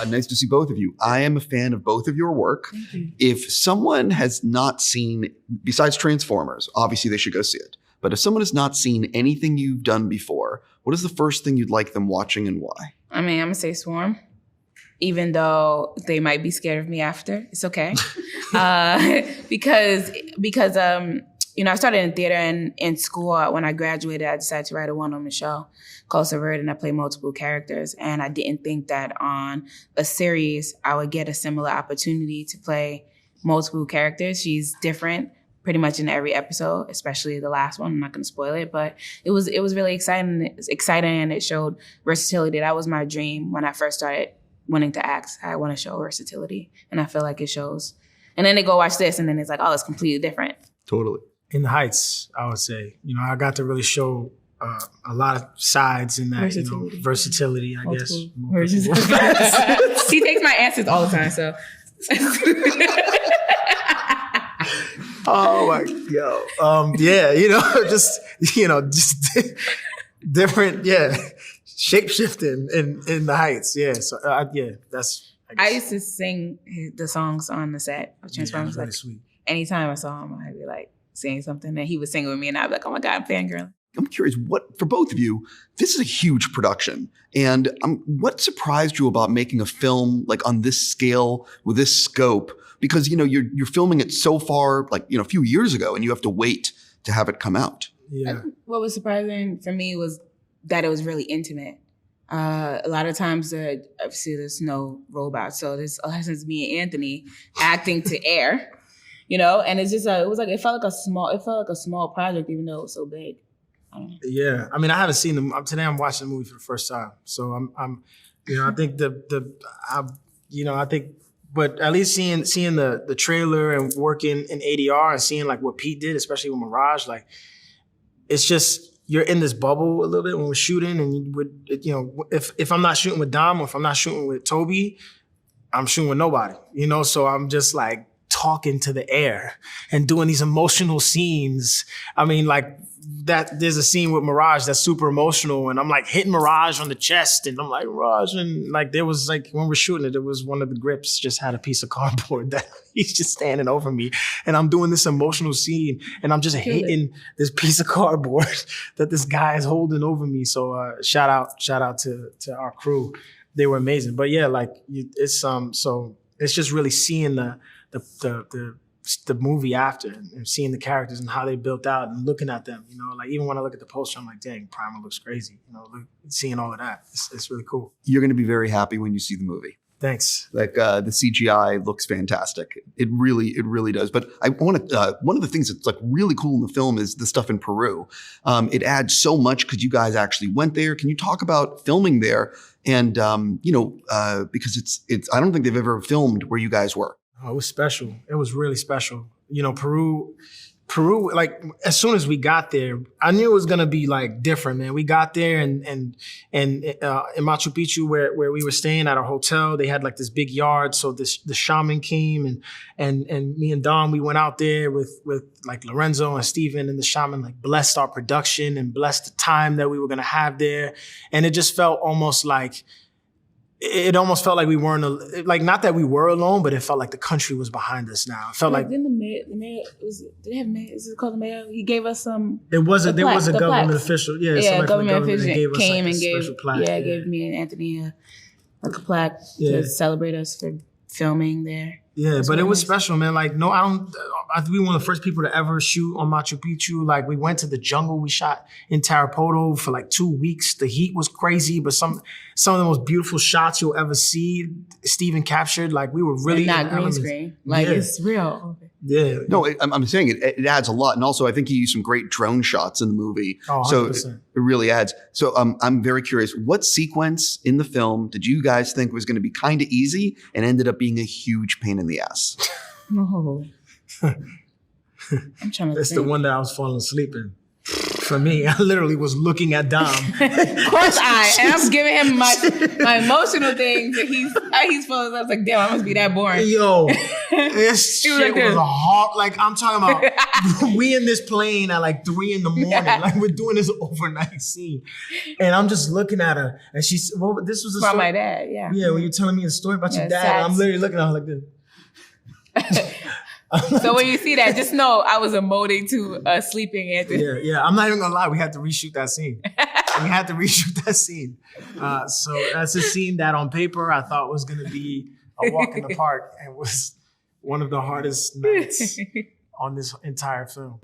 Nice to see both of you. I am a fan of both of your work. Thank you. If someone has not seen, besides Transformers, obviously they should go see it. But if someone has not seen anything you've done before, what is the first thing you'd like them watching and why? I mean, I'm going to say Swarm, even though they might be scared of me after. It's okay. Because I started in theater and in school. When I graduated, I decided to write a one-woman show called Subvert, and I played multiple characters. And I didn't think that on a series, I would get a similar opportunity to play multiple characters. She's different pretty much in every episode, especially the last one. I'm not going to spoil it, but it was really exciting. And it showed versatility. That was my dream when I first started wanting to act. I want to show versatility, and I feel like it shows. And then they go watch this, and then it's like, oh, it's completely different. Totally. In the Heights, I would say, I got to really show a lot of sides in that, versatility, I guess. He takes my answers all the time, so. Oh my, just different, shape shifting in the Heights, so that's. I used to sing the songs on the set of Transformers. Really sweet. Anytime I saw him, I'd be like saying something, and he would sing with me, and I'd be like, "Oh my God, I'm fangirling." I'm curious, for both of you, this is a huge production, and what surprised you about making a film like on this scale with this scope? Because you're filming it so far, a few years ago, and you have to wait to have it come out. Yeah. What was surprising for me was that it was really intimate. A lot of times, obviously, there's no robots, so there's a lot of times me and Anthony acting to air, and it's just it felt like a small project, even though it was so big. Yeah, I mean, I haven't seen them today. I'm watching the movie for the first time, so I'm I think but at least seeing the trailer and working in ADR and seeing like what Pete did, especially with Mirage, like it's just you're in this bubble a little bit when we're shooting, and if I'm not shooting with Dom or if I'm not shooting with Toby, I'm shooting with nobody, So I'm just like talking to the air and doing these emotional scenes. I mean, like that. There's a scene with Mirage that's super emotional, and I'm like hitting Mirage on the chest, and I'm like Mirage, and like there was like when we're shooting it, was one of the grips just had a piece of cardboard that he's just standing over me, and I'm doing this emotional scene, and I'm just hitting this piece of cardboard that this guy is holding over me. So shout out to our crew, they were amazing. But yeah, like it's so it's just really seeing the movie after and seeing the characters and how they built out and looking at them, like even when I look at the poster, I'm like, dang, Primal looks crazy. Seeing all of that, it's really cool. You're going to be very happy when you see the movie. Thanks. Like the CGI looks fantastic. It really does. But I want to. One of the things that's like really cool in the film is the stuff in Peru. It adds so much because you guys actually went there. Can you talk about filming there? And because it's I don't think they've ever filmed where you guys were. Oh, it was special. It was really special. Peru, like as soon as we got there, I knew it was gonna be like different, man. We got there and in Machu Picchu where we were staying at our hotel, they had like this big yard. So the shaman came and me and Dom, we went out there with like Lorenzo and Steven, and the shaman like blessed our production and blessed the time that we were gonna have there. And it just felt almost like we weren't, like, not that we were alone, but it felt like the country was behind us now. It felt like. Then the mayor, did they have mayor? Is it called the mayor? He gave us some. There was a government official. Yeah, government official came and gave me and Anthony a plaque to celebrate us for filming there. Yeah, but it was special, man. Like, no, I think we were one of the first people to ever shoot on Machu Picchu. Like, we went to the jungle. We shot in Tarapoto for like 2 weeks. The heat was crazy, but some of the most beautiful shots you'll ever see, Steven captured. Like, we were really and not green screen. Like, it's real. Yeah. No, I'm saying it adds a lot. And also, I think he used some great drone shots in the movie. Oh, 100%. So it really adds. So I'm very curious, what sequence in the film did you guys think was going to be kind of easy and ended up being a huge pain in the ass? No. I'm trying to That's think. the one that I was falling asleep in. for me. I literally was looking at Dom. Of course and I'm giving him my emotional things, and he's feeling. I was like, damn, I must be that boring. Yo, this shit like was hard. Like, I'm talking about, we in this plane at like 3 a.m. Like, we're doing this overnight scene, and I'm just looking at her, and she's, well, this was a From story. my dad, yeah. Yeah, when you're telling me a story about your dad, sad. I'm literally looking at her like this. So when you see that, just know I was emoting to sleeping Anthony. Yeah. I'm not even gonna lie. We had to reshoot that scene. So that's a scene that on paper I thought was gonna be a walk in the park, and was one of the hardest nights on this entire film.